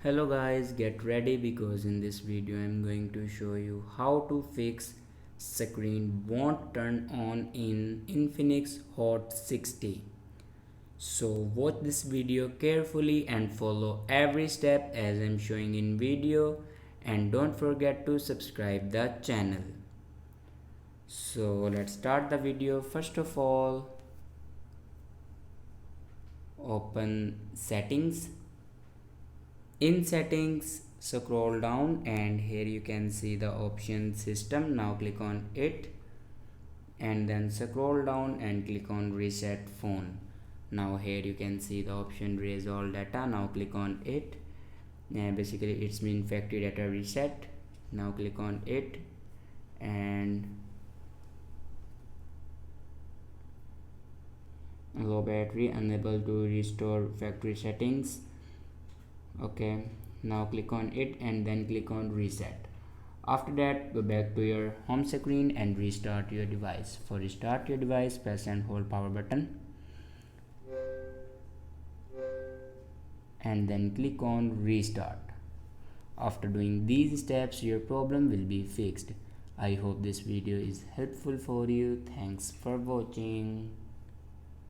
Hello guys, get ready because in this video I'm going to show you how to fix screen won't turn on in Infinix Hot 60. So watch this video carefully and follow every step as I'm showing in video, and don't forget to subscribe the channel. So let's start the video. First of all, open settings. In settings, scroll down and here you can see the option system. Now click on it and then scroll down and click on reset phone. Now here you can see the option erase all data. Now click on it, and basically it's mean factory data reset. Now click on it and low battery, unable to restore factory settings. Okay, now click on it and then click on reset. After that, go back to your home screen and restart your device. For restart your device, press and hold power button and then click on restart. After doing these steps, your problem will be fixed. I hope this video is helpful for you. Thanks for watching.